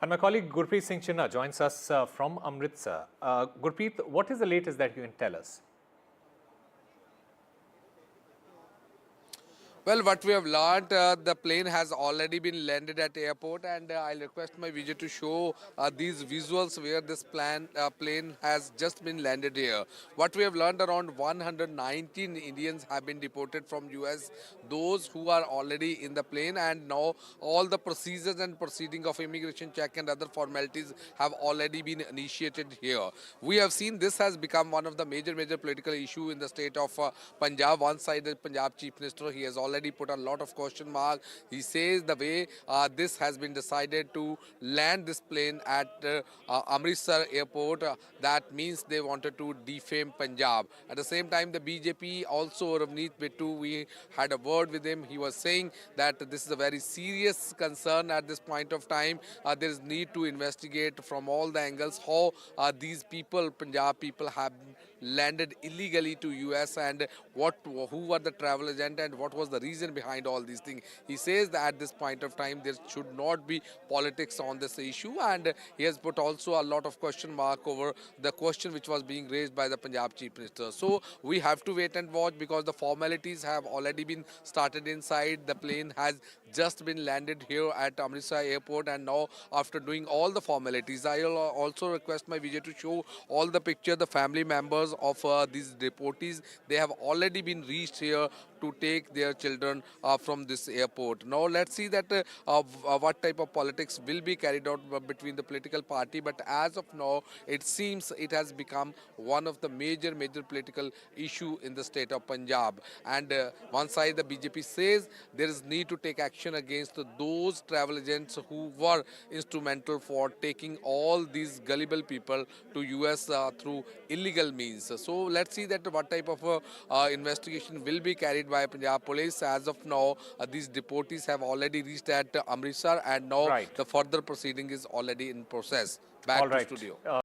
And my colleague Gurpreet Singh Chinna joins us from Amritsar. Gurpreet, what is the latest that you can tell us? Well, what we have learned, the plane has already been landed at airport, and I'll request my visual to show these visuals where this plane has just been landed here. What we have learned, around 119 Indians have been deported from US, those who are already in the plane, and now all the procedures and proceeding of immigration check and other formalities have already been initiated here. We have seen this has become one of the major political issue in the state of Punjab. One side, the Punjab Chief Minister, he has already put a lot of question mark. He says the way this has been decided to land this plane at Amritsar airport, that means they wanted to defame Punjab. At the same time, the BJP also, Ravneet Bittu, we had a word with him. He was saying that this is a very serious concern at this point of time. There is need to investigate from all the angles how these people, Punjab people, have landed illegally to US, and who were the travel agent and what was the reason behind all these things. He says that at this point of time there should not be politics on this issue, and he has put also a lot of question mark over the question which was being raised by the Punjab Chief Minister. So we have to wait and watch, because the formalities have already been started inside. The plane has just been landed here at Amritsar airport, and now after doing all the formalities, I will also request my Vijay to show all the picture. The family members of these deportees, they have already been reached here to take their children from this airport. Now let's see that what type of politics will be carried out between the political party, but as of now it seems it has become one of the major political issue in the state of Punjab. And one side, the BJP says there is need to take action against those travel agents who were instrumental for taking all these gullible people to US through illegal means. So let's see that what type of investigation will be carried by Punjab police. As of now, these deportees have already reached at Amritsar, and now Right. the further proceeding is already in process. All Back to right. studio.